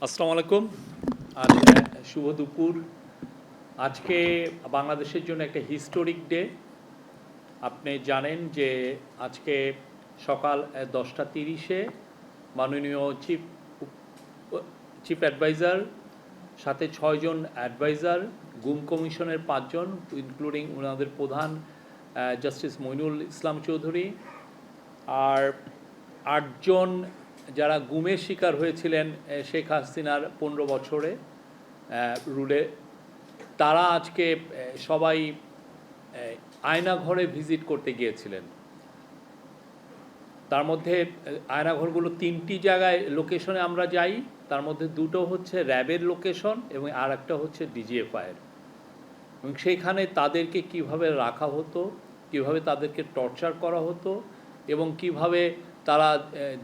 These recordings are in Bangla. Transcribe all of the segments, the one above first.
আসসালামু আলাইকুম। আজ শুভ দুপুর। আজকে বাংলাদেশের জন্য একটা হিস্টোরিক ডে। আপনি জানেন যে আজকে সকাল 10:30-এ মাননীয় চিফ অ্যাডভাইজার সাথে 6 জন অ্যাডভাইজার, গুম কমিশনের 5 জন ইনক্লুডিং ওনাদের প্রধান জাস্টিস মইনুল ইসলাম চৌধুরী, আর 8 জন যারা গুমের শিকার হয়েছিলেন শেখ হাসিনার 15 বছরে রুলে, তারা আজকে সবাই আয়নাঘরে ভিজিট করতে গিয়েছিলেন। তার মধ্যে আয়নাঘরগুলো 3টি জায়গায় লোকেশনে আমরা যাই, তার মধ্যে 2টো হচ্ছে র্যাবের লোকেশন এবং আর একটা হচ্ছে ডিজিএফআইয়ের। এবং সেইখানে তাদেরকে কিভাবে রাখা হতো, কিভাবে তাদেরকে টর্চার করা হতো এবং কিভাবে তারা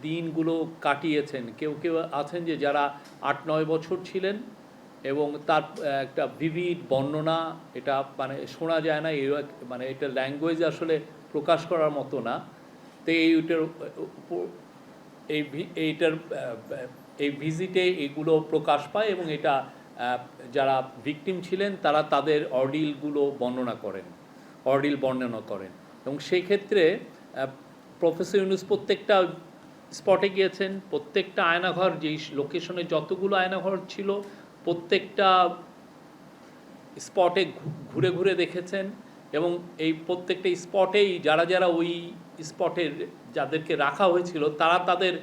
দিনগুলো কাটিয়েছেন। কেউ কেউ আছেন যে যারা 8-9 বছর ছিলেন এবং তার একটা ভিভিড বর্ণনা, এটা মানে শোনা যায় না, মানে এটা ল্যাঙ্গুয়েজ আসলে প্রকাশ করার মতো না। তো এইটার এই ভিজিটে এগুলো প্রকাশ পায় এবং এটা যারা ভিকটিম ছিলেন তারা তাদের অর্ডিলগুলো বর্ণনা করেন এবং সেই ক্ষেত্রে প্রফেসর ইউনূস প্রত্যেকটা স্পটে গিয়েছেন, প্রত্যেকটা আয়নাঘর, যেই লোকেশনে যতগুলো আয়নাঘর ছিল প্রত্যেকটা স্পটে ঘুরে ঘুরে দেখেছেন এবং এই প্রত্যেকটা স্পটেই যারা যারা ওই স্পটের যাদেরকে রাখা হয়েছিল তারা তাদের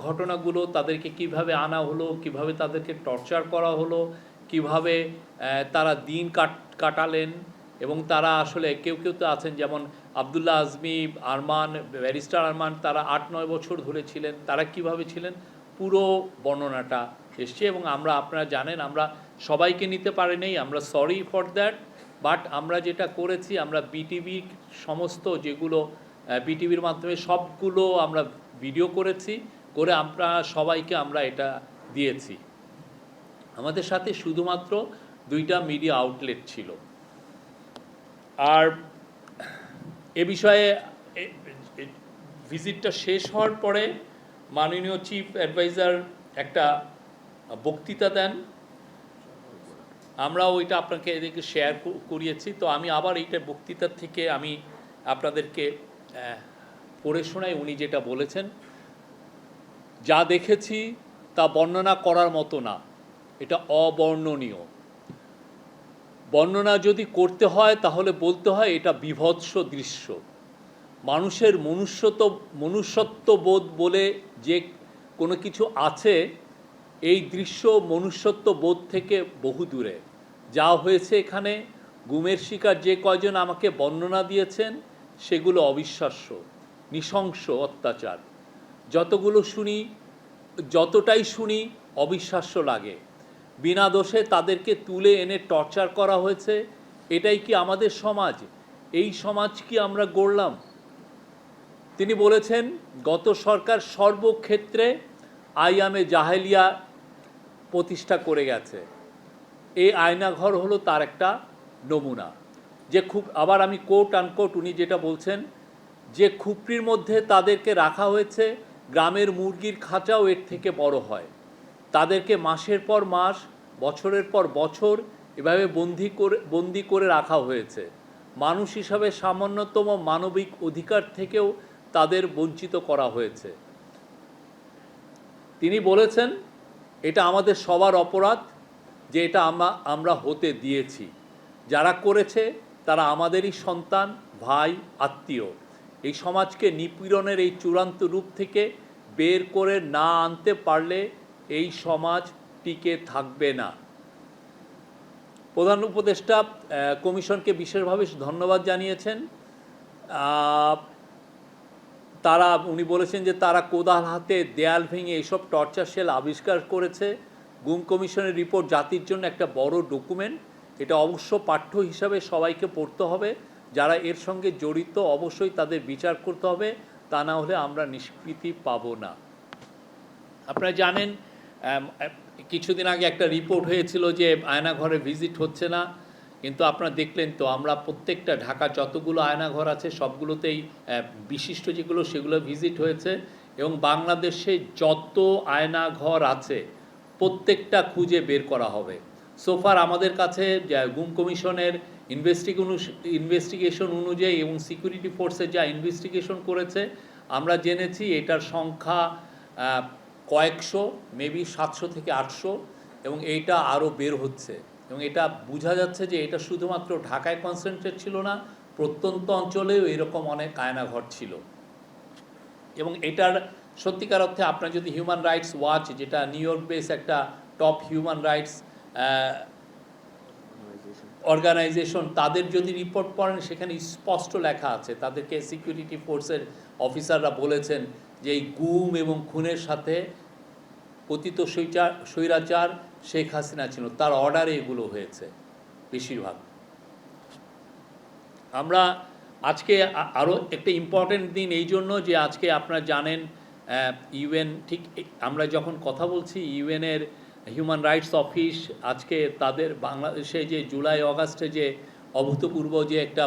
ঘটনাগুলো, তাদেরকে কিভাবে আনা হলো, কিভাবে তাদেরকে টর্চার করা হলো, কিভাবে তারা দিন কাটালেন এবং তারা আসলে কেউ কেউ তো আছেন যেমন আবদুল্লাহ আজমি, আরমান, ব্যারিস্টার আরমান, তারা 8-9 বছর ধরে ছিলেন, তারা কিভাবে ছিলেন পুরো বর্ণনাটা এসছে। এবং আপনারা জানেন আমরা সবাইকে নিতে পারি নাই, আমরা সরি ফর দ্যাট। বাট আমরা যেটা করেছি, আমরা বিটিভির সমস্ত যেগুলো বিটিভির মাধ্যমে সবগুলো আমরা ভিডিও করেছি, করে আমরা সবাইকে আমরা এটা দিয়েছি। আমাদের সাথে শুধুমাত্র 2টা মিডিয়া আউটলেট ছিল। আর এ বিষয়ে ভিজিটটা শেষ হওয়ার পরে মাননীয় চিফ অ্যাডভাইজার একটা বক্তৃতা দেন, আমরা ওইটা আপনাকে এদিকে শেয়ার করিয়েছি। তো আমি আবার এইটা বক্তৃতার থেকে আমি আপনাদেরকে পড়ে শোনাই। উনি যেটা বলেছেন, যা দেখেছি তা বর্ণনা করার মতো না, এটা অবর্ণনীয়। বর্ণনা যদি করতে হয় তাহলে বলতে হয় এটা বীভৎস দৃশ্য। মানুষের মনুষ্যত্ববোধ বলে যে কোনো কিছু আছে, এই দৃশ্য মনুষ্যত্ববোধ থেকে বহু দূরে। যা হয়েছে এখানে, গুমের শিকার যে কয়জন আমাকে বর্ণনা দিয়েছেন সেগুলো অবিশ্বাস্য, নৃশংস অত্যাচার। যতটাই শুনি অবিশ্বাস্য লাগে। বিনা দোষে তাদেরকে তুলে এনে টর্চার করা হয়েছে। এটাই কি আমাদের সমাজ? এই সমাজ কি আমরা গড়লাম? তিনি বলেছেন গত সরকার সর্বক্ষেত্রে আইয়ামে জাহেলিয়া প্রতিষ্ঠা করে গেছে। এই আয়নাঘর হলো তার একটা নমুনা। যে আবার আমি কোট আনকোট, উনি যেটা বলছেন, যে খুপড়ির মধ্যে তাদেরকে রাখা হয়েছে, গ্রামের মুরগির খাঁচাও এর থেকে বড় হয়। তাদেরকে মাসের পর মাস, বছরের পর বছর এভাবে বন্দি করে রাখা হয়েছে। মানুষ হিসাবে সামান্যতম মানবিক অধিকার থেকেও তাদের বঞ্চিত করা হয়েছে। তিনি বলেছেন এটা আমাদের সবার অপরাধ যে এটা আমরা হতে দিয়েছি। যারা করেছে তারা আমাদেরই সন্তান, ভাই, আত্মীয়। এই সমাজকে নিপীড়নের এই চূড়ান্ত রূপ থেকে বের করে না আনতে পারলে এই সমাজ টিকে থাকবে না। প্রধান উপদেষ্টা কমিশনকে বিশেষভাবে ধন্যবাদ জানিয়েছেন। উনি বলেছেন যে তারা কোদাল হাতে দেয়াল ভেঙে এইসব টর্চার সেল আবিষ্কার করেছে। গুম কমিশনের রিপোর্ট জাতির জন্য একটা বড় ডকুমেন্ট। এটা অবশ্য পাঠ্য হিসাবে সবাইকে পড়তে হবে। যারা এর সঙ্গে জড়িত অবশ্যই তাদের বিচার করতে হবে, তা না হলে আমরা নিষ্কৃতি পাবো না। আপনারা জানেন কিছুদিন আগে একটা রিপোর্ট হয়েছিল যে আয়নাঘরে ভিজিট হচ্ছে না, কিন্তু আপনারা দেখলেন তো আমরা প্রত্যেকটা ঢাকা যতগুলো আয়নাঘর আছে সবগুলোতেই বিশিষ্ট যেগুলো সেগুলো ভিজিট হয়েছে। এবং বাংলাদেশে যত আয়নাঘর আছে প্রত্যেকটা খুঁজে বের করা হবে। সোফার আমাদের কাছে গুম কমিশনের ইনভেস্টিগেশন অনুযায়ী এবং সিকিউরিটি ফোর্সের যা ইনভেস্টিগেশন করেছে আমরা জেনেছি এটার সংখ্যা কয়েকশো, মেবি 700 থেকে 800, এবং এইটা আরও বের হচ্ছে। এবং এটা বোঝা যাচ্ছে যে এটা শুধুমাত্র ঢাকায় কনসেন্ট্রেট ছিল না, প্রত্যন্ত অঞ্চলেও এরকম অনেক আয়নাঘর ছিল। এবং এটার সত্যিকার অর্থে আপনার যদি হিউম্যান রাইটস ওয়াচ, যেটা নিউ ইয়র্ক বেস একটা টপ হিউম্যান রাইটস অর্গানাইজেশন, তাদের যদি রিপোর্ট পড়েন সেখানে স্পষ্ট লেখা আছে, তাদেরকে সিকিউরিটি ফোর্সের অফিসাররা বলেছেন যে এই গুম এবং খুনের সাথে পতিত স্বৈরাচার শেখ হাসিনা ছিল, তার অর্ডারে এগুলো হয়েছে বেশিরভাগ। আমরা আজকে আরও একটা ইম্পর্টেন্ট দিন এই জন্য যে আজকে আপনারা জানেন ইউএন, ঠিক আমরা যখন কথা বলছি ইউএনের হিউম্যান রাইটস অফিস আজকে তাদের বাংলাদেশে যে জুলাই অগাস্টে যে অভূতপূর্ব যে একটা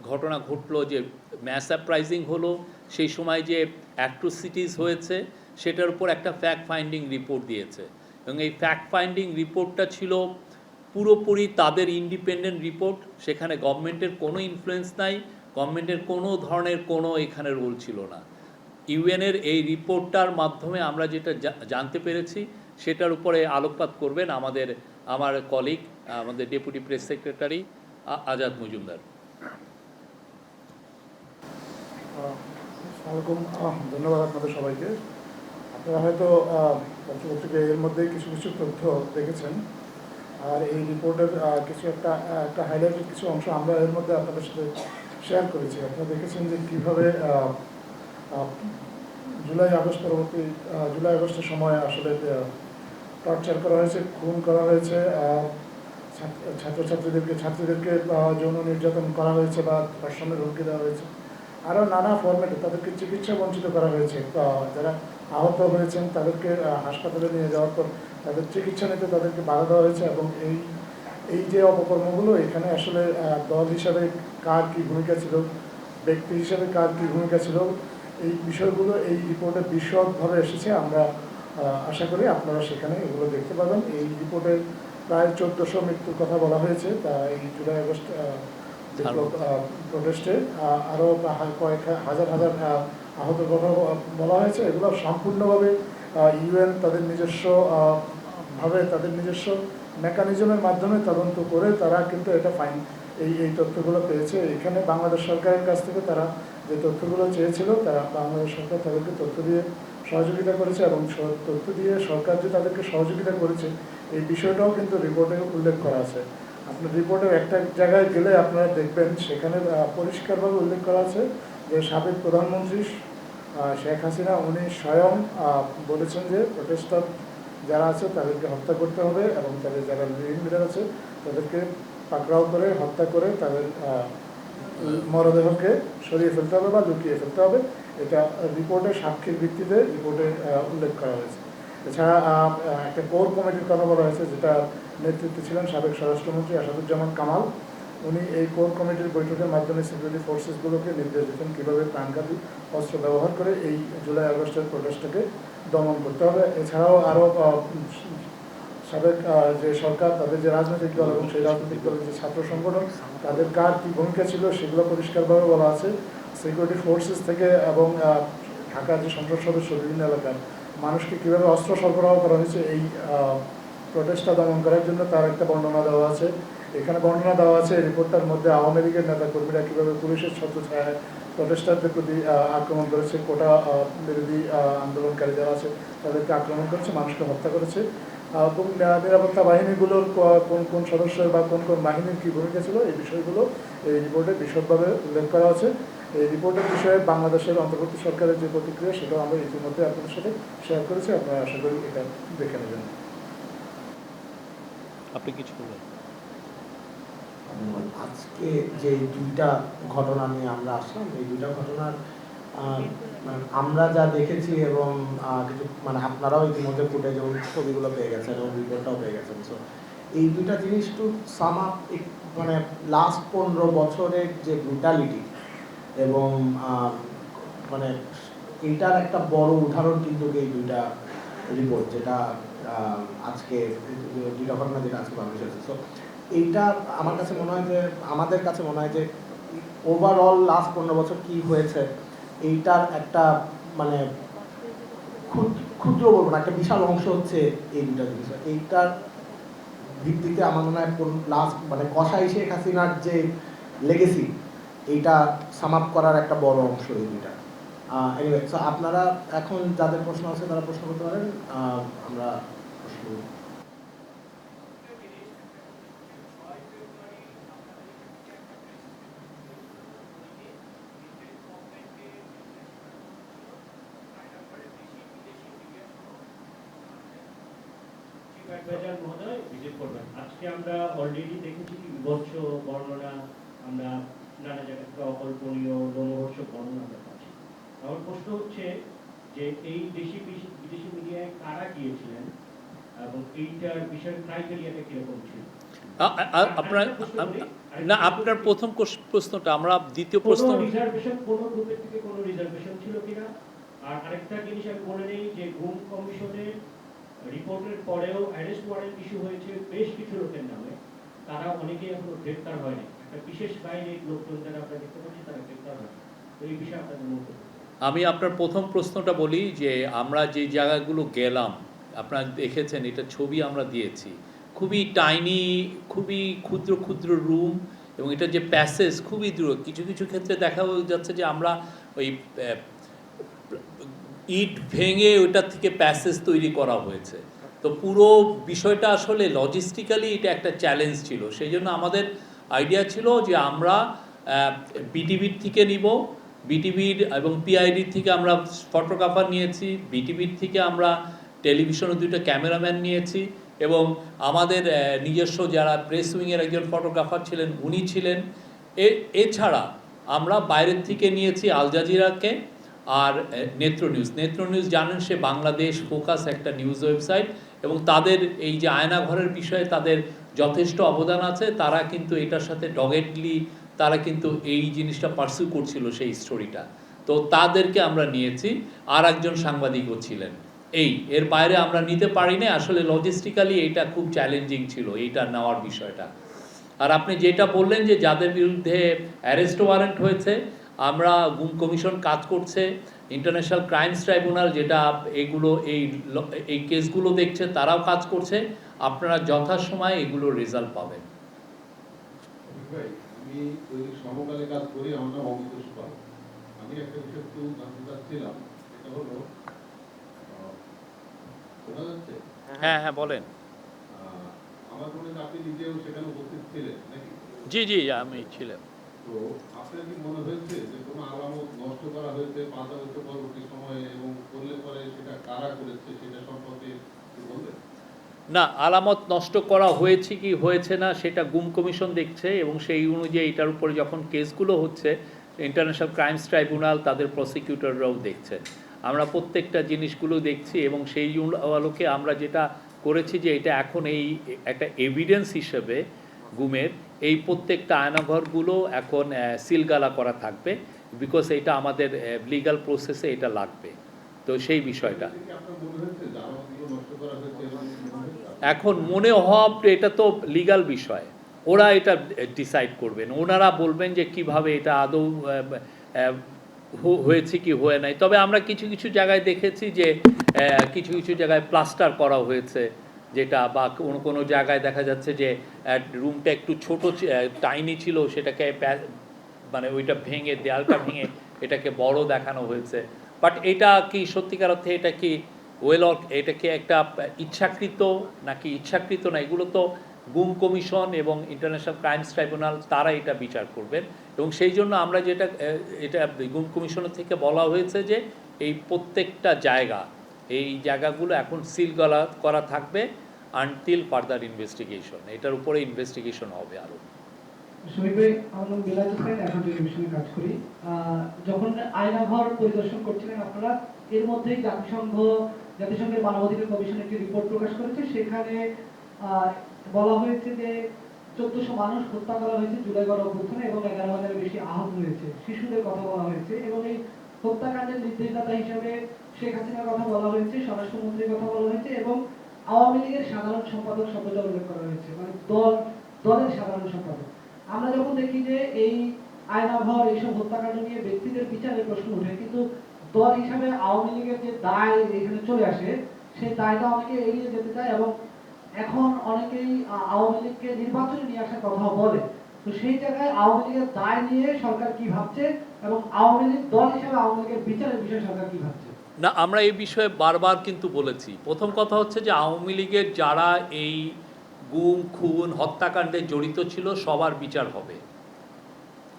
ঘটনা ঘটলো, যে ম্যাস অ্যাপ্রাইজিং হলো, সেই সময় যে অ্যাট্রোসিটিস হয়েছে সেটার উপর একটা ফ্যাক্ট ফাইন্ডিং রিপোর্ট দিয়েছে। এবং এই ফ্যাক্ট ফাইন্ডিং রিপোর্টটা ছিল পুরোপুরি তাদের ইন্ডিপেন্ডেন্ট রিপোর্ট, সেখানে গভর্নমেন্টের কোনো ইনফ্লুয়েন্স নাই, গভর্নমেন্টের কোনো ধরনের কোনো এখানে রোল ছিল না। ইউএনের এই রিপোর্টটার মাধ্যমে আমরা যেটা জানতে পেরেছি সেটার উপরে আলোকপাত করবেন আমার কলিগ, আমাদের deputy press secretary Azad Majumdar. ধন্যবাদ আপনাদের সবাইকে। আপনারা হয়তো পত্রিকায় এর মধ্যে কিছু কিছু তথ্য দেখেছেন, আর এই রিপোর্টের কিছু একটা হাইলাইটেড কিছু অংশ আমরা এর মধ্যে আপনাদের সাথে শেয়ার করেছি। আপনারা দেখেছেন যে কীভাবে জুলাই আগস্টের সময় আসলে টর্চার করা হয়েছে, খুন করা হয়েছে, ছাত্রীদেরকে যৌন নির্যাতন করা হয়েছে বা ধর্ষণের হুমকি দেওয়া হয়েছে, আরও নানা ফরম্যাটে তাদেরকে চিকিৎসা বঞ্চিত করা হয়েছে। যারা আহত হয়েছেন তাদেরকে হাসপাতালে নিয়ে যাওয়ার পর তাদের চিকিৎসা নিতে তাদেরকে বাধা দেওয়া হয়েছে। এবং এই যে অপকর্মগুলো, এখানে আসলে দল হিসাবে কার কী ভূমিকা ছিল, ব্যক্তি হিসাবে কার কী ভূমিকা ছিল, এই বিষয়গুলো এই রিপোর্টে বিশদভাবে এসেছে। আমরা আশা করি আপনারা সেখানে এগুলো দেখতে পাবেন। এই রিপোর্টে প্রায় 1400 মৃত্যুর কথা বলা হয়েছে, তা এই জুলাই আগস্ট প্রোটেস্টে আরও কয়েক হাজার আহতের কথা বলা হয়েছে। এগুলো সম্পূর্ণভাবে ইউএন তাদের নিজস্ব মেকানিজমের মাধ্যমে তদন্ত করে তারা কিন্তু এটা এই তথ্যগুলো পেয়েছে। এখানে বাংলাদেশ সরকারের কাছ থেকে তারা যে তথ্যগুলো চেয়েছিল, তারা বাংলাদেশ সরকার তাদেরকে তথ্য দিয়ে সহযোগিতা করেছে, এবং তথ্য দিয়ে সরকার যে তাদেরকে সহযোগিতা করেছে এই বিষয়টাও কিন্তু রিপোর্টে উল্লেখ করা আছে। আপনার রিপোর্টের একটা জায়গায় গেলে আপনারা দেখবেন সেখানে পরিষ্কারভাবে উল্লেখ করা আছে যে সাবেক প্রধানমন্ত্রী শেখ হাসিনা উনি স্বয়ং বলেছেন যে প্রোটেস্টার যারা আছে তাদেরকে হত্যা করতে হবে, এবং তাদের যারা লিডার আছে তাদেরকে পাকড়াও করে হত্যা করে তাদের মরদেহকে সরিয়ে ফেলতে হবে বা লুকিয়ে ফেলতে হবে। এটা রিপোর্টের সাক্ষীর ভিত্তিতে রিপোর্টে উল্লেখ করা হয়েছে। এছাড়া একটা কোর কমিটির কথা বলা হয়েছে, যেটা নেতৃত্বে ছিলেন সাবেক স্বরাষ্ট্রমন্ত্রী আসাদুজ্জামান কামাল। উনি এই কোর কমিটির বৈঠকের মাধ্যমে সিকিউরিটি ফোর্সেসগুলোকে নির্দেশ দিতেন কীভাবে প্রাণঘাতী অস্ত্র ব্যবহার করে এই জুলাই আগস্টের প্রোটেস্টটাকে দমন করতে হবে। এছাড়াও আরও সাবেক যে সরকার, তাদের যে রাজনৈতিক দল এবং সেই রাজনৈতিক দলের যে ছাত্র সংগঠন, তাদের কার কী ভূমিকা ছিল সেগুলো পরিষ্কারভাবে বলা আছে। সিকিউরিটি ফোর্সেস থেকে এবং ঢাকার যে সংসদ সদস্য বিভিন্ন এলাকার মানুষকে কীভাবে অস্ত্র সরবরাহ করা হয়েছে এই প্রোটেস্টটা দমন করার জন্য, তার একটা বর্ণনা দেওয়া আছে। এখানে বর্ণনা দেওয়া আছে রিপোর্টটার মধ্যে আওয়ামী লীগের নেতাকর্মীরা কীভাবে পুলিশের ছত্রছায়ায় প্রোটেস্টারদের প্রতি আক্রমণ করেছে, কোটা বিরোধী আন্দোলনকারী যারা আছে তাদেরকে আক্রমণ করেছে, মানুষকে হত্যা করেছে, এবং নিরাপত্তা বাহিনীগুলোর কোন কোন সদস্যের বা কোন কোন বাহিনীর কী ভূমিকা ছিল এই বিষয়গুলো এই রিপোর্টে বিশদভাবে উল্লেখ করা আছে। এই রিপোর্টের বিষয়ে বাংলাদেশের অন্তর্বর্তী সরকারের যে প্রতিক্রিয়া সেটাও আমরা ইতিমধ্যে আপনাদের সাথে শেয়ার করেছি, আপনারা আশা করি এটা দেখে নেবেন। আপনি কিছু বলবেন? আজকে যে দুইটা ঘটনা নিয়ে আমরা আসলাম, এই দুইটা ঘটনার আমরা যা দেখেছি এবং কিছু আপনারাও ইতিমধ্যে ফুটেজ এবং ছবিগুলো পেয়ে গেছেন এবং রিপোর্টটাও পেয়ে গেছেন। সো এই দুইটা জিনিস তো লাস্ট 15 বছরের যে ব্রুটালিটি এবং এইটার একটা বড় উদাহরণ কিন্তু এই দুইটা রিপোর্ট, যেটা আজকে দুইটা ঘটনা যেটা আজকে পাবলিশ হয়েছে। সো এইটা আমার কাছে মনে হয় যে আমাদের কাছে মনে হয় যে ওভারঅল লাস্ট 15 বছর কি হয়েছে এইটার একটা মানে ক্ষুদ্র বলবো না, একটা বিশাল অংশ হচ্ছে এই দুটা জিনিস। এইটার ভিত্তিতে আমার মনে হয় লাস্ট মানে কসাই শেখ হাসিনার যে লেগেসি এইটা সাম আপ করার একটা বড় অংশ এই দুইটা। এনিওয়ে, সো আপনারা এখন যাদের প্রশ্ন আছে তারা প্রশ্ন করতে পারেন, আমরা প্রশ্ন করব। অ্যাডভাইজার মহোদয় ভিজিট করবেন। আজকে আমরা অলরেডি দেখেছি কি বিভৎস বর্ণনা, আমরা নানা জায়গা থেকে অকল্পনীয় লোমহর্ষক বর্ণনা আমরা পাচ্ছি। আমার প্রশ্ন হচ্ছে যে এই দেশি বিদেশি মিডিয়ায় কারা গিয়েছিলেন এবং এইটার বিষয়ের ক্রাইটেরিয়াটা কিরকম ছিল? আপনার না, আপনার প্রথম প্রশ্নটা আমরা দ্বিতীয় প্রশ্ন রিজার্ভেশন কোন গ্রুপের থেকে কোনো রিজার্ভেশন ছিল কিনা? আর আরেকটা জিনিস আমি বলে নেই যে গুম কমিশনের রিপোর্টের পরেও অ্যারেস্ট ওয়ারেন্ট ইস্যু হয়েছে বেশ কিছু লোকের নামে, তারা অনেকেই এখনো গ্রেপ্তার হয়নি। একটা বিশেষ বাহিনীর লোকজন যারা আমরা দেখতে পাচ্ছি তারা গ্রেপ্তার হয়নি। তো এই বিষয়ে আপনাদের মন্তব্য। আমি আপনার প্রথম প্রশ্নটা বলি যে আমরা যে জায়গাগুলো গেলাম আপনারা দেখেছেন, এটা ছবি আমরা দিয়েছি, খুবই টাইনি, খুবই ক্ষুদ্র ক্ষুদ্র রুম, এবং এটা যে প্যাসেজ খুবই দূর। কিছু কিছু ক্ষেত্রে দেখা যাচ্ছে যে আমরা ওই ইট ভেঙে ওইটার থেকে প্যাসেজ তৈরি করা হয়েছে। তো পুরো বিষয়টা আসলে লজিস্টিক্যালি এটা একটা চ্যালেঞ্জ ছিল। সেই জন্য আমাদের আইডিয়া ছিল যে আমরা বিটিভির থেকে নিব, বিটিভির এবং পিআইডির থেকে আমরা ফটোগ্রাফার নিয়েছি, বিটিভির থেকে আমরা টেলিভিশনের দুটো ক্যামেরাম্যান নিয়েছি, এবং আমাদের নিজস্ব যারা প্রেস উইংয়ের একজন ফটোগ্রাফার ছিলেন উনি ছিলেন। এছাড়া আমরা বাইরের থেকে নিয়েছি আল জাজিরাকে আর নেত্র নিউজ জানেন সে বাংলাদেশ ফোকাস একটা নিউজ ওয়েবসাইট, এবং তাদের এই যে আয়নাঘরের বিষয়ে তাদের যথেষ্ট অবদান আছে। তারা কিন্তু এটার সাথে ডগেডলি তারা কিন্তু এই জিনিসটা পার্সিউ করছিল সেই স্টোরিটা। তো তাদেরকে আমরা নিয়েছি, আর একজন সাংবাদিকও ছিলেন। এর বাইরে আমরা নিতে পারিনি, আসলে লজিস্টিক্যালি এটা খুব চ্যালেঞ্জিং ছিল এইটা নেওয়ার বিষয়টা। আর আপনি যেটা বললেন যে যাদের বিরুদ্ধে অ্যারেস্ট ওয়ারেন্ট হয়েছে, আমরা গুম কমিশন কাজ করছে, ইন্টারন্যাশনাল ক্রাইমস ট্রাইব্যুনাল যেটা এগুলো এই কেসগুলো দেখছে তারাও কাজ করছে। আপনারা যথাসময়ে এগুলোর রেজাল্ট পাবেন। আমি ওই সমকালে কাজ করি, আমার নাম অমিত সুপাল। আমি একটা বিষয় একটু জানতে চাচ্ছিলাম, এটা হলো শোনা যাচ্ছে? হ্যাঁ হ্যাঁ বলেন। আমার মনে হয় আপনি নিজেও সেখানে উপস্থিত ছিলেন নাকি? জি জি আমি ছিলাম। তো আপনার কি মনে হয়েছে যে কোনো আলামত নষ্ট করা হয়েছে 5 আগস্ট পরবর্তী সময়ে, এবং করলে পরে সেটা কারা করেছে সেটা সম্পর্কে কি বলবেন? না, আলামত নষ্ট করা হয়েছে কি হয়েছে না সেটা গুম কমিশন দেখছে, এবং সেই অনুযায়ী এটার উপরে যখন কেসগুলো হচ্ছে ইন্টারন্যাশনাল ক্রাইমস ট্রাইব্যুনাল তাদের প্রসিকিউটররাও দেখছে। আমরা প্রত্যেকটা জিনিসগুলো দেখছি, এবং সেই আলোকে আমরা যেটা করেছি যে এটা এখন এই একটা এভিডেন্স হিসেবে গুমের এই প্রত্যেকটা আয়নাঘরগুলো এখন সিলগালা করা থাকবে, বিকজ এটা আমাদের লিগ্যাল প্রসেসে এটা লাগবে। তো সেই বিষয়টা আপনার মনে হয়েছে যে আলামতগুলো নষ্ট করা হয়েছে এবং এখন মনে হওয়া এটা তো লিগ্যাল বিষয়, ওরা এটা ডিসাইড করবেন, ওনারা বলবেন যে কিভাবে এটা আদৌ হয়েছে কি হয়ে নাই। তবে আমরা কিছু কিছু জায়গায় দেখেছি যে কিছু কিছু জায়গায় প্লাস্টার করা হয়েছে, যেটা বা কোনো কোনো জায়গায় দেখা যাচ্ছে যে রুমটা একটু ছোট টাইনি ছিল, সেটাকে মানে ওইটা ভেঙে দেয়ালটা ভেঙে এটাকে বড় দেখানো হয়েছে। বাট এটা কি সত্যিকার অর্থে এটা কি এটা কি একটা ইচ্ছাকৃত নাকি ইচ্ছাকৃত না, এগুলো তো গুম কমিশন এবং ইন্টারন্যাশনাল ক্রাইমস ট্রাইব্যুনাল তারা এটা বিচার করবেন। এবং সেই জন্য আমরা যেটা এটা গুম কমিশনের থেকে বলা হয়েছে যে এই প্রত্যেকটা এই জায়গাগুলো এখন সিল করা থাকবে আনটিল ফার্দার ইনভেস্টিগেশন, এটার উপরে ইনভেস্টিগেশন হবে আরও। শহীদ ভাই, আমার নাম বিলাল হোসেন, এখন টেলিভিশনে কাজ করি। যখন আয়নাঘর পরিদর্শন করছিলেন আপনারা, এর মধ্যেই জাতিসংঘের মানবাধিকার কমিশন একটি রিপোর্ট প্রকাশ করেছে। সেখানে বলা হয়েছে যে 1400 মানুষ হত্যা করা হয়েছে জুলাই গণঅভ্যুত্থানে, এবং 11,000-এর বেশি আহত হয়েছে, শিশুদের কথা বলা হয়েছে, এবং এই হত্যাকাণ্ডের নির্দেশদাতা হিসেবে শেখ হাসিনার কথা বলা হয়েছে, স্বরাষ্ট্রমন্ত্রীর কথা বলা হয়েছে, এবং আওয়ামী লীগের সাধারণ সম্পাদক শব্দটা উল্লেখ করা হয়েছে, মানে দলের সাধারণ সম্পাদক। আমরা যখন দেখি যে এই আয়নাঘর এইসব হত্যাকাণ্ড নিয়ে ব্যক্তিদের বিচারের প্রশ্ন ওঠে, কিন্তু দল হিসাবে আওয়ামী লীগের যে দায় এখানে চলে আসে, সেই দায়টা অনেকে এড়িয়ে যেতে চায় এবং এখন অনেকেই আওয়ামী লীগকে নির্বাচনে নিয়ে আসার কথা বলে। তো সেই জায়গায় আওয়ামী লীগের দায় নিয়ে সরকার কি ভাবছে এবং আওয়ামী লীগ দল হিসেবে আওয়ামী লীগের বিচারের বিষয়ে সরকার কি ভাবছে? না, আমরা এই বিষয়ে বারবার কিন্তু বলেছি। প্রথম কথা হচ্ছে যে আওয়ামী লীগের যারা এই গুম খুন হত্যাকাণ্ডে জড়িত ছিল সবার বিচার হবে,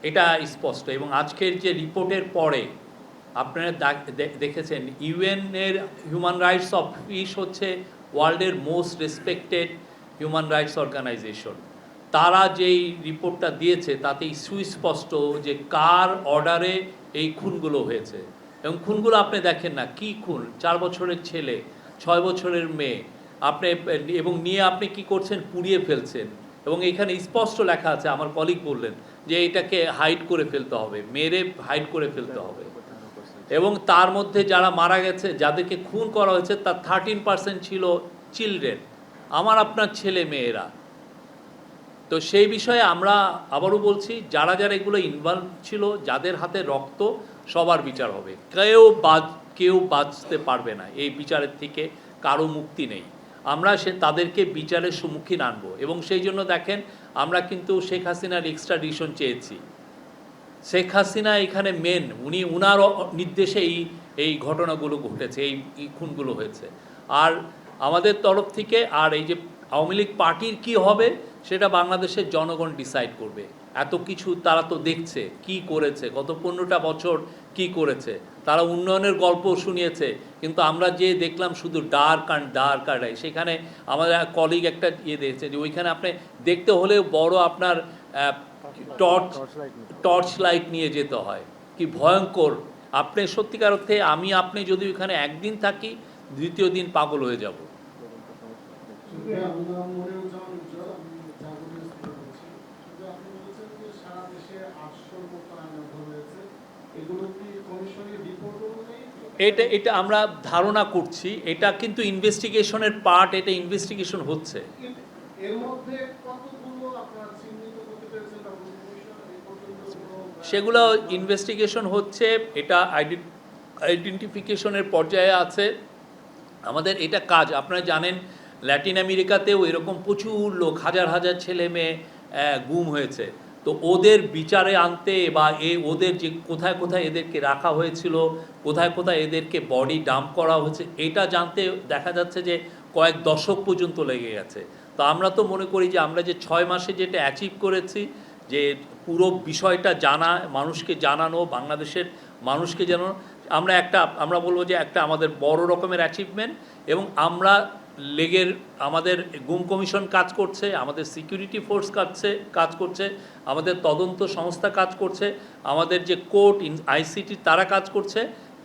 এটা স্পষ্ট। এবং আজকের যে রিপোর্টের পরে আপনারা দেখেছেন ইউএনের হিউম্যান রাইটস অফিস হচ্ছে ওয়ার্ল্ডের most respected human rights organization. তারা যেই রিপোর্টটা দিয়েছে তাতে সুস্পষ্ট যে কার অর্ডারে এই খুনগুলো হয়েছে। এবং খুনগুলো আপনি দেখেন না, কি খুন, 4 বছরের ছেলে, 6 বছরের মেয়ে, আপনি এবং নিয়ে আপনি কি করছেন, পুড়িয়ে ফেলছেন। এবং এখানে স্পষ্ট লেখা আছে, আমার কলিগ বললেন যে এটাকে হাইড করে ফেলতে হবে, মেরে হাইড করে ফেলতে হবে। এবং তার মধ্যে যারা মারা গেছে, যাদেরকে খুন করা হয়েছে, তার 13% ছিল চিলড্রেন, আমার আপনার ছেলে মেয়েরা। তো সেই বিষয়ে আমরা আবারও বলছি, যারা যারা এগুলো ইনভলভ ছিল, যাদের হাতে রক্ত, সবার বিচার হবে। কেউ বাঁচতে পারবে না এই বিচারের থেকে, কারো মুক্তি নেই। আমরা তাদেরকে বিচারের সম্মুখীন আনবো। এবং সেই জন্য দেখেন, আমরা কিন্তু শেখ হাসিনার এক্সট্রাডিশন চেয়েছি। শেখ হাসিনা এখানে মেন, উনার নির্দেশে এই ঘটনাগুলো ঘটেছে, এই খুনগুলো হয়েছে। আর আমাদের তরফ থেকে, আর এই যে আওয়ামী লীগ পার্টির কী হবে সেটা বাংলাদেশের জনগণ ডিসাইড করবে। এত কিছু তারা তো দেখছে, কি করেছে, গত 15টা বছর কি করেছে। তারা উন্নয়নের গল্প শুনিয়েছে, কিন্তু আমরা যে দেখলাম শুধু ডার্ক অ্যান্ড সেখানে আমাদের কলিগ একটা দিয়েছে যে ওইখানে আপনি দেখতে হলে বড় আপনার টর্চ লাইট নিয়ে যেতে হয়। কি ভয়ঙ্কর! আপনি সত্যিকার অর্থে আপনি যদি ওইখানে একদিন থাকি, দ্বিতীয় দিন পাগল হয়ে যাব। এটা আমরা ধারণা করছি, এটা কিন্তু ইনভেস্টিগেশনের পার্ট, এটা ইনভেস্টিগেশন হচ্ছে। সেগুলো ইনভেস্টিগেশন হচ্ছে, এটা আইডেন্টিফিকেশনের পর্যায়ে আছে। আমাদের এটা কাজ। আপনারা জানেন ল্যাটিন আমেরিকাতেও এরকম প্রচুর লোক, হাজার হাজার ছেলে মেয়ে গুম হয়েছে। তো ওদের বিচারে আনতে বা ওদের যে কোথায় কোথায় এদেরকে রাখা হয়েছিল, কোথায় কোথায় এদেরকে বডি ডাম্প করা হয়েছে, এটা জানতে দেখা যাচ্ছে যে কয়েক দশক পর্যন্ত লেগে গেছে। তো আমরা তো মনে করি যে আমরা যে 6 মাসে যেটা অ্যাচিভ করেছি, যে পুরো বিষয়টা জানা, মানুষকে জানানো, বাংলাদেশের মানুষকে জানানো, আমরা বলবো যে একটা আমাদের বড় রকমের অ্যাচিভমেন্ট। এবং আমরা আমাদের গুম কমিশন কাজ করছে, আমাদের সিকিউরিটি ফোর্স কাজ করছে, আমাদের তদন্ত সংস্থা কাজ করছে, আমাদের যে কোর্ট আইসিটি তারা কাজ করছে।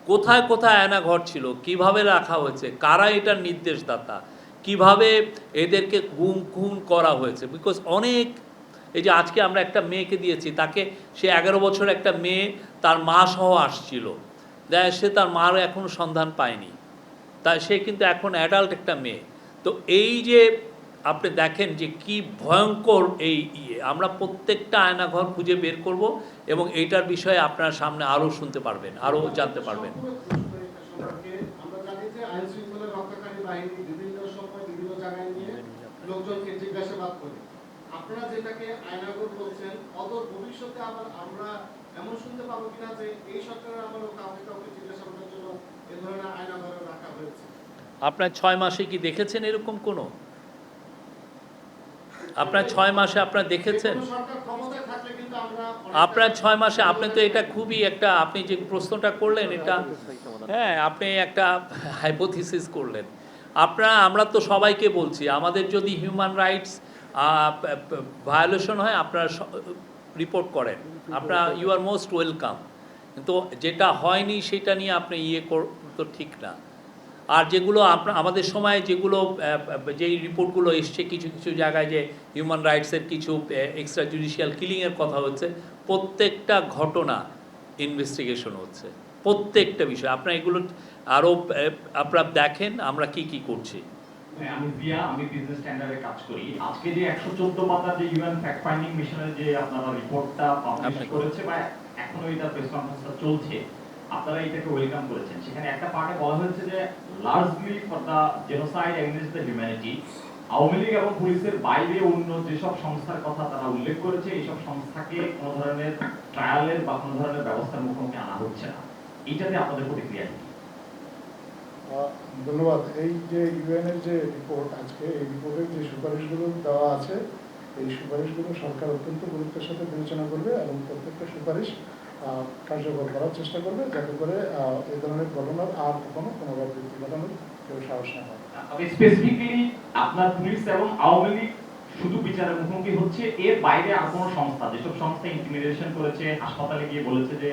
কোথায় কোথায় আয়নাঘর ছিল, কিভাবে রাখা হয়েছে, কারা এটার নির্দেশদাতা, কিভাবে এদেরকে খুন করা হয়েছে। বিকজ অনেক, এই যে আজকে আমরা একটা মেয়েকে দিয়েছি, তাকে সে 11 বছর একটা মেয়ে, তার মা সহ আসছিল, সে তার মার এখনও সন্ধান পায়নি। তাই সে কিন্তু এখন অ্যাডাল্ট একটা মেয়ে। তো এই যে আপনি দেখেন যে কি ভয়ঙ্কর আমরা প্রত্যেকটা আয়নাঘর খুঁজে বের করব এবং এইটার বিষয়ে আপনার সামনে আরও শুনতে পারবেন, আরও জানতে পারবেন। আমরা জানি যে আইন শৃঙ্খলা রক্ষাকারী বাহিনী বিভিন্ন সময় বিভিন্ন জায়গায় নিয়ে লোকজনকে জিজ্ঞাসাবাদ করে। আপনারা যেটাকে আয়নাঘর বলছেন, অদূর ভবিষ্যতে আবার আমরা এমন শুনতে পাবো কিনা যে এই সরকারের আমলেও কাউকে জিজ্ঞাসাবাদের জন্য এ ধরনের আয়নাঘরে রাখা হয়েছে? আপনার 6 মাসে কি দেখেছেন এরকম কোনো? আপনার 6 মাসে আপনারা দেখেছেন? আপনার 6 মাসে আপনি তো এটা খুবই একটা, আপনি যে প্রশ্নটা করলেন এটা, হ্যাঁ, আপনি একটা হাইপোথিসিস করলেন। আমরা তো সবাইকে বলছি, আমাদের যদি হিউম্যান রাইটস ভায়োলেশন হয় আপনারা রিপোর্ট করেন, ইউ আর মোস্ট ওয়েলকাম। কিন্তু যেটা হয়নি সেটা নিয়ে আপনি তো ঠিক না। আর যেগুলো আমাদের সময় যেই রিপোর্টগুলো এসছে কিছু কিছু জায়গায় যে হিউম্যান রাইটসের কিছু এক্সট্রা জুডিশিয়াল কিলিংয়ের কথা হচ্ছে, প্রত্যেকটা ঘটনা ইনভেস্টিগেশন হচ্ছে, প্রত্যেকটা বিষয়। এগুলো আরও আপনারা দেখেন আমরা কি করছি। হ্যাঁ, আমি জিয়া, আমি বিজনেস স্ট্যান্ডার্ডে কাজ করি। আজকে যে 114 পাতার যে ইউএন ফ্যাক্ট ফাইন্ডিং মিশনের যে আপনারা রিপোর্টটা পাবলিশ আপনাকে- করেছে বা এখনো এটা প্রেস কনফারেন্সটা চলছে, আপনারা এটাকে ওয়েলকাম করেছেন। সেখানে একটা পার্টে বলা হয়েছে যে largely for the genocide against the humanity, Awami League এবং পুলিশের বাইরে অন্য যেসব সংস্থার কথা তারা উল্লেখ করেছে, এইসব সংস্থাকে কোনো ধরনের ট্রায়ালের বা কোনো ধরনের ব্যবস্থার মুখোমুখি আনা হচ্ছে না। এইটাতে আপনাদের প্রতিক্রিয়া কি? ধন্যবাদ। এই যে ইউএনের যে রিপোর্ট আজকে, এই রিপোর্টের যে সুপারিশগুলো দেওয়া আছে, এই সুপারিশগুলো সরকার অত্যন্ত গুরুত্বের সাথে বিবেচনা করবে এবং প্রত্যেকটা সুপারিশ কার্যকর করার চেষ্টা করবে, যাতে করে এই ধরনের ঘটনার আর কখনো পুনরাবৃত্তি ঘটানোর কেউ সাহস না হয়। আমি স্পেসিফিক্যালি আপনার পুলিশ এবং আওয়ামী লীগ শুধু বিচারের মুখোমুখি হচ্ছে, এর বাইরে আর কোনো সংস্থা, যেসব সংস্থা ইন্টিমিডেশন করেছে, হাসপাতালে গিয়ে বলেছে যে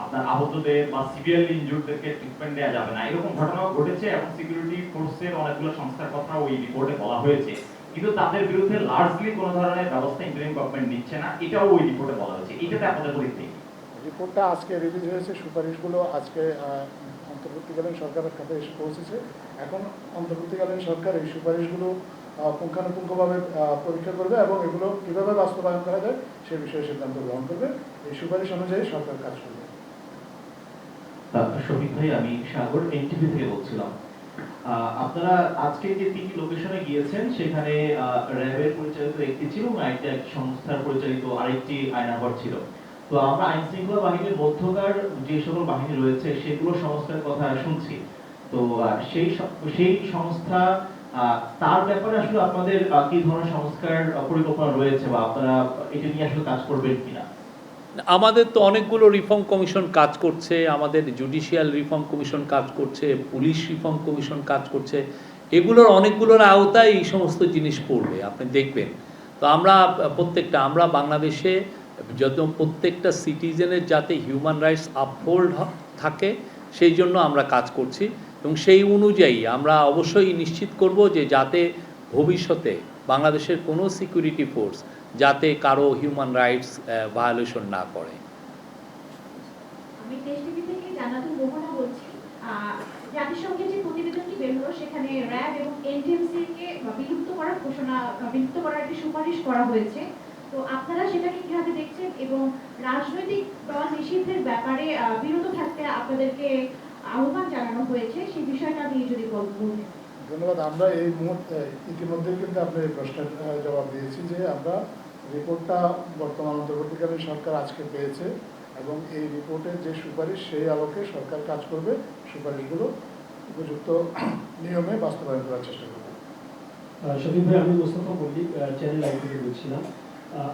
আপনার আহতদের বা সিভিয়ারলি ইনজুর্ডদেরকে ট্রিটমেন্ট দেওয়া যাবে না, এরকম ঘটনাও ঘটেছে এবং সিকিউরিটি ফোর্সের অনেকগুলো সংস্থার কথা ওই রিপোর্টে বলা হয়েছে, কিন্তু তাদের বিরুদ্ধে লার্জলি কোনো ধরনের ব্যবস্থা ইন্টারিম গভর্নমেন্ট নিচ্ছে না, এটাও ওই রিপোর্টে বলা হয়েছে। এটাতে আপনাদের প্রতিক্রিয়া? রিপোর্টটা আজকে রিলিজ হয়েছে, সুপারিশগুলো আজকে অন্তর্বর্তীকালীন সরকারের কাছে এসে পৌঁছেছে। এখন অন্তর্বর্তীকালীন সরকার এই সুপারিশগুলো পুঙ্খানুপুঙ্খভাবে পরীক্ষা করবে এবং এগুলো কীভাবে বাস্তবায়ন করা যায় সে বিষয়ে সিদ্ধান্ত গ্রহণ করবে। এই সুপারিশ অনুযায়ী সরকার কাজ করবে। শফিক ভাই, আমি সাগর এনটিভি থেকে বলছিলাম। আপনারা আজকে যে 3টি লোকেশনে গিয়েছেন, সেখানে র্যাবের পরিচালিত একটি ছিল এবং আরেকটি এক সংস্থার পরিচালিত আরেকটি আয়নাঘর ছিল। তো আমরা আইন শৃঙ্খলা বাহিনীর মধ্যকার যে সকল বাহিনী রয়েছে সেগুলো সংস্থার কথা শুনছি। তো সেই সংস্থা, তার ব্যাপারে আসলে আপনাদের কি ধরনের সংস্কার পরিকল্পনা রয়েছে বা আপনারা এটা নিয়ে আসলে কাজ করবেন কিনা? আমাদের তো অনেকগুলো রিফর্ম কমিশন কাজ করছে, আমাদের জুডিশিয়াল রিফর্ম কমিশন কাজ করছে, পুলিশ রিফর্ম কমিশন কাজ করছে, এগুলোর অনেকগুলোর আওতায় এই সমস্ত জিনিস পড়বে, আপনি দেখবেন। তো আমরা বাংলাদেশে যত প্রত্যেকটা সিটিজেনের যাতে হিউম্যান রাইটস আপহোল্ড থাকে সেই জন্য আমরা কাজ করছি এবং সেই অনুযায়ী আমরা অবশ্যই নিশ্চিত করব যে যাতে ভবিষ্যতে বাংলাদেশের কোনো সিকিউরিটি ফোর্স যাতে কারো হিউম্যান রাইটস ভায়োলেশন না করে। আমি দেশ টিভি থেকে জান্নাতুল মোহনা বলছি। জাতিসংঘের যে প্রতিবেদনটি বের হলো সেখানে র্যাব এবং এনটিএমসি কে বিলুপ্ত করার একটি সুপারিশ করা হয়েছে। তো আপনারা সেটাকে কিভাবে দেখছেন এবং রাজনৈতিক দল নিষিদ্ধের ব্যাপারে বিরত থাকতে আপনাদেরকে আহ্বান জানানো হয়েছে, সেই বিষয়টা নিয়ে যদি বলতেন। ধন্যবাদ। আমরা এই মুহূর্তে ইতিমধ্যে কিন্তু আপনার এই প্রশ্নের জবাব দিয়েছি যে আমরা রিপোর্টটা বর্তমান অন্তর্বর্তীকালীন সরকার আজকে পেয়েছে এবং এই রিপোর্টের যে সুপারিশ সেই আলোকে সরকার কাজ করবে, সুপারিশগুলো উপযুক্ত নিয়মে বাস্তবায়ন করার চেষ্টা করবে। শফিক ভাই, আমি মোস্তফা মল্লিক, চ্যানেল আই থেকে বলছিলাম।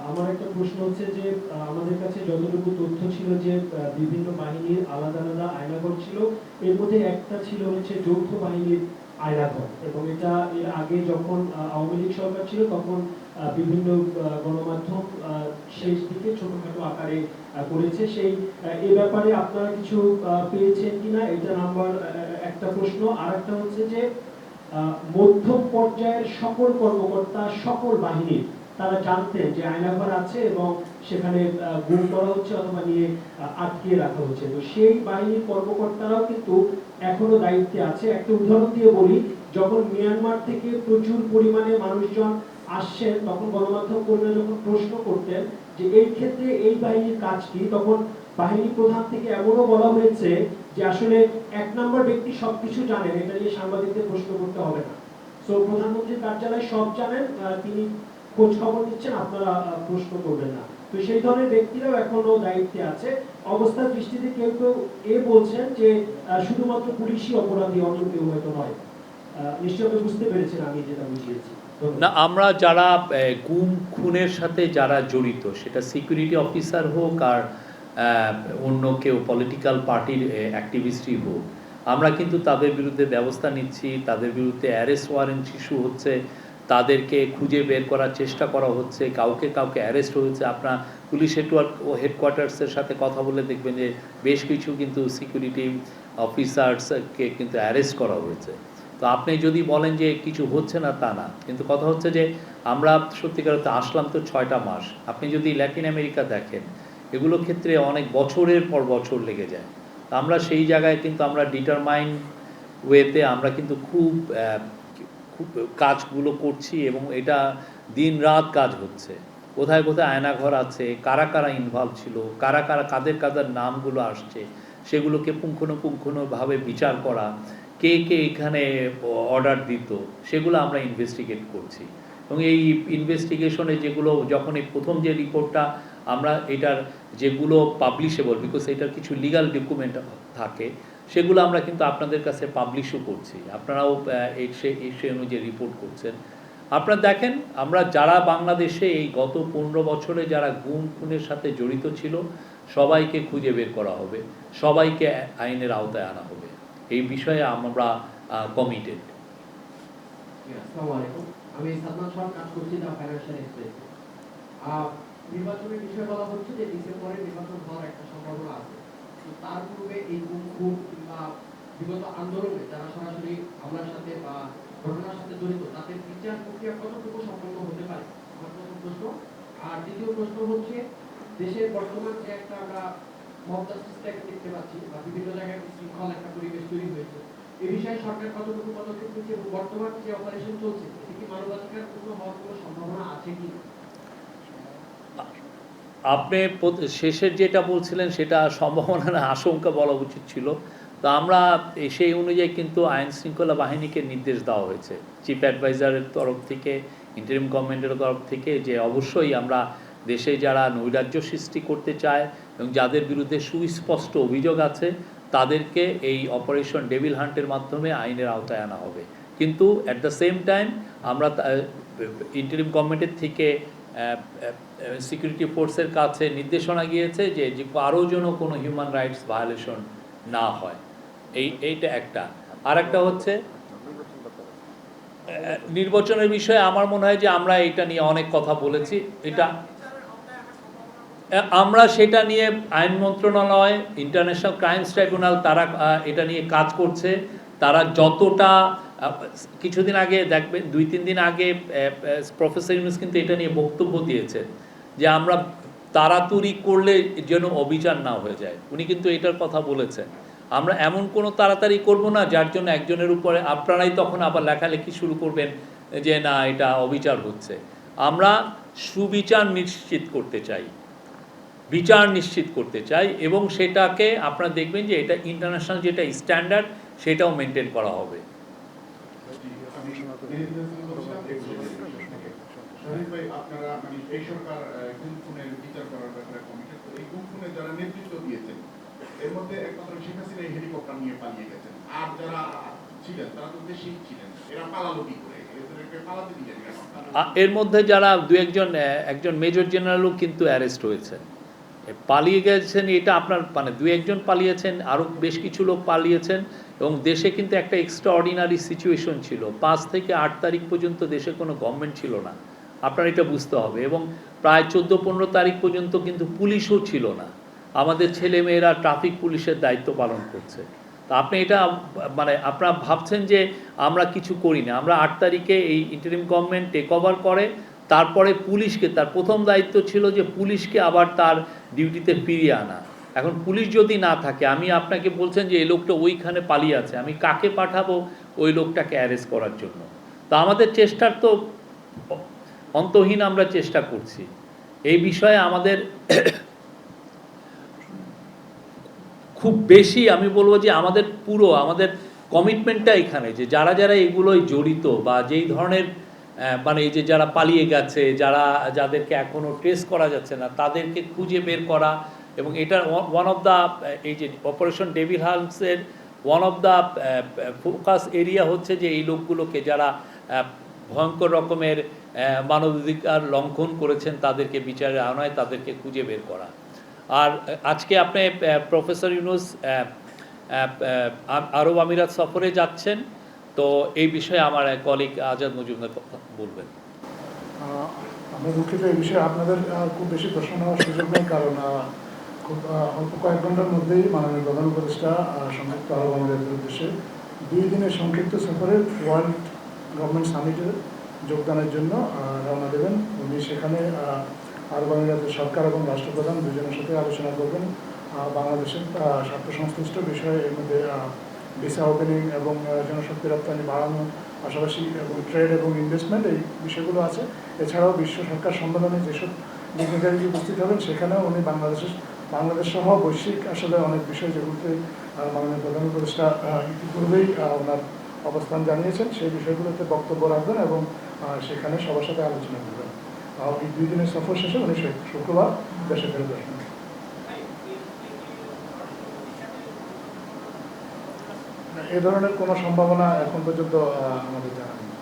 আমার একটা প্রশ্ন হচ্ছে যে আমাদের কাছে যতটুকু তথ্য ছিল যে বিভিন্ন বাহিনীর আলাদা আলাদা আয়নাঘর ছিল, এর মধ্যে একটা ছিল হচ্ছে যৌথ বাহিনীর আয়নাঘর, এবং এটা এর আগে যখন আওয়ামী লীগ সরকার ছিল তখন বিভিন্ন গণমাধ্যম শেষ দিকে ছোটখাটো আকারে করেছে। সেই এ ব্যাপারে আপনারা কিছু পেয়েছেন কিনা, এটা নাম্বার একটা প্রশ্ন। আর একটা হচ্ছে যে মধ্যম পর্যায়ের সকল কর্মকর্তা সকল বাহিনীর তারা জানতেন যে আয়নাঘর আছে এবং সেখানে গুম করা হচ্ছে অথবা নিয়ে আটকে রাখা হচ্ছে, তো সেই বাহিনীর কর্মকর্তারাও কিন্তু এখনো দায়িত্বে আছে। একটা উদাহরণ দিয়ে বলি, যখন মিয়ানমার থেকে প্রচুর পরিমাণে মানুষজন আসছেন তখন গণমাধ্যম কর্মীরা যখন প্রশ্ন করতেন যে এই ক্ষেত্রে এই বাহিনীর কাজ কি, তখন বাহিনী প্রধান থেকে এমনও বলা হয়েছে যে আসলে 1 নম্বর ব্যক্তি সবকিছু জানেন, এটা নিয়ে সাংবাদিকদের প্রশ্ন করতে হবে না। তো প্রধানমন্ত্রীর কার্যালয় সব জানেন, তিনি খোঁজ খবর নিচ্ছেন, আপনারা প্রশ্ন করবেন না। তো সেই ধরনের ব্যক্তিরাও এখনো দায়িত্বে আছে। অবস্থার দৃষ্টিতে কেউ কেউ বলছেন যে শুধুমাত্র পুলিশই অপরাধী, অন্য কেউ হয়তো নয়। নিশ্চয়ই আপনি বুঝতে পেরেছেন আমি যেটা বুঝিয়েছি। না, আমরা যারা গুম খুনের সাথে যারা জড়িত, সেটা সিকিউরিটি অফিসার হোক আর অন্য কেউ পলিটিক্যাল পার্টির অ্যাক্টিভিস্টই হোক, আমরা কিন্তু তাদের বিরুদ্ধে ব্যবস্থা নিচ্ছি, তাদের বিরুদ্ধে অ্যারেস্ট ওয়ারেন্ট ইস্যু হচ্ছে, তাদেরকে খুঁজে বের করার চেষ্টা করা হচ্ছে, কাউকে অ্যারেস্ট হয়েছে। আপনার পুলিশ হেডকোয়ার্টার্সের সাথে কথা বলে দেখবেন যে বেশ কিছু কিন্তু সিকিউরিটি অফিসার্সকে কিন্তু অ্যারেস্ট করা হয়েছে। তো আপনি যদি বলেন যে কিছু হচ্ছে না, তা না, কিন্তু কথা হচ্ছে যে আমরা সত্যিকার অর্থে আসলাম তো 6টা মাস। আপনি যদি ল্যাটিন আমেরিকা দেখেন, এগুলো ক্ষেত্রে অনেক বছরের পর বছর লেগে যায়। তো আমরা সেই জায়গায় কিন্তু আমরা ডিটারমাইন্ড ওয়েতে আমরা কিন্তু খুব কাজগুলো করছি এবং এটা দিন রাত কাজ হচ্ছে। কোথায় কোথায় আয়নাঘর আছে, কারা কারা ইনভলভ ছিল, কারা কারা কাদের কাদের নামগুলো আসছে, সেগুলোকে পুঙ্খানুপুঙ্খভাবে বিচার করা, কে কে এখানে অর্ডার দিত, সেগুলো আমরা ইনভেস্টিগেট করছি। এবং এই ইনভেস্টিগেশনে যেগুলো যখন এই প্রথম যে রিপোর্টটা আমরা এটার যেগুলো পাবলিশেবল, বিকজ এটার কিছু লিগাল ডকুমেন্ট থাকে, সেগুলো আমরা কিন্তু আপনাদের কাছে পাবলিশও করছি, আপনারাও সেই অনুযায়ী রিপোর্ট করছেন। আপনারা দেখেন, আমরা যারা বাংলাদেশে এই গত 15 বছরে যারা গুম খুনের সাথে জড়িত ছিল সবাইকে খুঁজে বের করা হবে, সবাইকে আইনের আওতায় আনা হবে। এই বিষয়ে আমরা কমিটেড। আসসালামু আলাইকুম, আমি সাদমান শাহ, কাজ করছি দ্য ফাইন্যান্সিয়াল এক্সপ্রেস। নির্বাচনের বিষয়ে বলা হচ্ছে যে ডিসেম্বরে নির্বাচন হওয়ার একটা সম্ভাবনা আছে। তো তার পূর্বে এই গুম খুন কিংবা বিগত আন্দোলনে যারা সরাসরি হামলার সাথে বা ঘটনার সাথে জড়িত তাদের বিচার প্রক্রিয়া কতটুকু সম্পন্ন হতে পারে, আমার প্রথম প্রশ্ন। আর দ্বিতীয় প্রশ্ন হচ্ছে, দেশের বর্তমান যে একটা আমরা মব জাস্টিসটাকে দেখতে পাচ্ছি বা বিভিন্ন জায়গায় শৃঙ্খল একটা পরিবেশ তৈরি হয়েছে, এ বিষয়ে সরকার কতটুকু পদক্ষেপ নিচ্ছে এবং বর্তমান যে অপারেশন চলছে এটি কি মানবাধিকার পূর্ণ হওয়ার কোনো সম্ভাবনা আছে কি? আপনি শেষের যেটা বলছিলেন সেটা সম্ভাবনা না, আশঙ্কা বলা উচিত ছিল। তো আমরা সেই অনুযায়ী কিন্তু আইন শৃঙ্খলা বাহিনীকে নির্দেশ দেওয়া হয়েছে চিফ অ্যাডভাইজারের তরফ থেকে, ইন্টারিম গভর্নমেন্টের তরফ থেকে, যে অবশ্যই আমরা দেশে যারা নৈরাজ্য সৃষ্টি করতে চায় এবং যাদের বিরুদ্ধে সুস্পষ্ট অভিযোগ আছে তাদেরকে এই অপারেশন ডেভিল হান্টের মাধ্যমে আইনের আওতায় আনা হবে। কিন্তু অ্যাট দ্য সেম টাইম আমরা ইন্টারিম গভর্নমেন্টের থেকে সিকিউরিটি ফোর্সের কাছে নির্দেশনা গিয়েছে যে আরও যেন কোনো হিউম্যান রাইটস ভায়োলেশন না হয়। এইটা একটা। আর একটা হচ্ছে নির্বাচনের বিষয়ে আমার মনে হয় যে আমরা এটা নিয়ে অনেক কথা বলেছি। এটা আমরা সেটা নিয়ে আইন মন্ত্রণালয়, ইন্টারন্যাশনাল ক্রাইমস ট্রাইব্যুনাল তারা এটা নিয়ে কাজ করছে। তারা যতটা, কিছুদিন আগে দেখবেন 2-3 দিন আগে প্রফেসর ইউনূস কিন্তু এটা নিয়ে বক্তব্য দিয়েছেন যে আমরা তাড়াতাড়ি করলে যেন অবিচার না হয়ে যায়। উনি কিন্তু এটার কথা বলেছেন। আমরা এমন কোনো তাড়াতাড়ি করব না যার জন্য একজনের উপরে আপনারাই তখন আবার লেখালেখি শুরু করবেন যে না এটা অবিচার হচ্ছে। আমরা সুবিচার নিশ্চিত করতে চাই, বিচার নিশ্চিত করতে চাই, এবং সেটাকে আপনারা দেখবেন যে এটা ইন্টারন্যাশনাল যেটা স্ট্যান্ডার্ড সেটাও মেনটেন করা হবে। আপনারা মানে এই সরকার গুম খুনের বিচার করার ব্যাপারে কমিটেড, এই গুম খুনে যারা নেতৃত্ব দিয়েছেন এর মধ্যে একমাত্র শেখ হাসিনা এই হেলিকপ্টার নিয়ে পালিয়ে গেছেন, আর যারা ছিলেন তারা তো দেশেই ছিলেন, এরা পালালো কি করে? এদেরকে পালাতে দিলেন কেন? এর মধ্যে যারা একজন মেজর জেনারেলও কিন্তু অ্যারেস্ট হয়েছেন, পালিয়ে গেছেন। এটা আপনার মানে 2-1 পালিয়েছেন, আরও বেশ কিছু লোক পালিয়েছেন। এবং দেশে কিন্তু একটা এক্সট্রাঅর্ডিনারি সিচুয়েশন ছিল। 5 থেকে 8 তারিখ পর্যন্ত দেশে কোনো গভর্নমেন্ট ছিল না, আপনার এটা বুঝতে হবে। এবং প্রায় 14-15 তারিখ পর্যন্ত কিন্তু পুলিশও ছিল না। আমাদের ছেলেমেয়েরা ট্রাফিক পুলিশের দায়িত্ব পালন করছে। তা আপনি এটা মানে আপনারা ভাবছেন যে আমরা কিছু করি না। আমরা 8 তারিখে এই ইন্টারিম গভর্নমেন্ট টেক ওভার করে, তারপরে পুলিশকে, তার প্রথম দায়িত্ব ছিল যে পুলিশকে আবার তার ডিউটিতে ফিরিয়ে আনা। এখন পুলিশ যদি না থাকে, আমি আপনাকে বলছেন যে এই লোকটা ওইখানে পালিয়ে আছে, আমি কাকে পাঠাবো ওই লোকটাকে অ্যারেস্ট করার জন্য? তা আমাদের চেষ্টার তো অন্তহীন, আমরা চেষ্টা করছি। এই বিষয়ে আমাদের খুব বেশি আমি বলবো যে আমাদের কমিটমেন্টটা এখানে যে যারা যারা এগুলোই জড়িত বা যেই ধরনের মানে এই যে যারা পালিয়ে গেছে, যাদেরকে এখনও ট্রেস করা যাচ্ছে না, তাদেরকে খুঁজে বের করা। এবং এটার ওয়ান অফ দ্য, এই যে অপারেশন ডেভিল হান্টসের one of the focus area হচ্ছে যে এই লোকগুলোকে যারা ভয়ঙ্কর রকমের মানবাধিকার লঙ্ঘন করেছেন তাদেরকে বিচারের আওতায়, তাদেরকে খুঁজে বের করা। আর আজকে আপনি প্রফেসর ইউনূস আরব আমিরাত সফরে যাচ্ছেন, তো এই বিষয়ে আমার কলিগ আজাদ মজুমদার কথা বলবেন। আমি দুঃখিত, এই বিষয়ে আপনাদের খুব বেশি প্রশ্ন নেওয়ার সুযোগ নেই, কারণ খুব অল্প কয়েক ঘন্টার মধ্যেই মাননীয় প্রধান উপদেষ্টা সংযুক্ত আরব আমিরাতের উদ্দেশ্যে 2 দিনের সংক্ষিপ্ত সফরে ওয়ার্ল্ড গভর্নমেন্ট সামিটে যোগদানের জন্য রওনা দেবেন। উনি সেখানে আরব আমিরাতের সরকার এবং রাষ্ট্রপ্রধান দুজনের সাথে আলোচনা করবেন বাংলাদেশের স্বার্থ সংশ্লিষ্ট বিষয়ে, এর মধ্যে ভিসা ওপেনিং এবং জনশক্তি রপ্তানি বাড়ানো পাশাপাশি এবং ট্রেড এবং ইনভেস্টমেন্ট এই বিষয়গুলো আছে। এছাড়াও বিশ্ব সংখ্যার সম্মেলনে যেসব ডিগনিটারি উপস্থিত হবেন সেখানেও উনি বাংলাদেশ সহ বৈশ্বিক আসলে অনেক বিষয় যেগুলোতে মাননীয় প্রধান উপদেষ্টা ইতিপূর্বেই ওনার অবস্থান জানিয়েছেন, সেই বিষয়গুলোতে বক্তব্য রাখবেন এবং সেখানে সবার সাথে আলোচনা করবেন। এই 2 দিনের সফর শেষে উনি শুক্রবার দেশে ফেরত আসবেন। এ ধরনের কোনো সম্ভাবনা এখন পর্যন্ত আমাদের জানা নেই।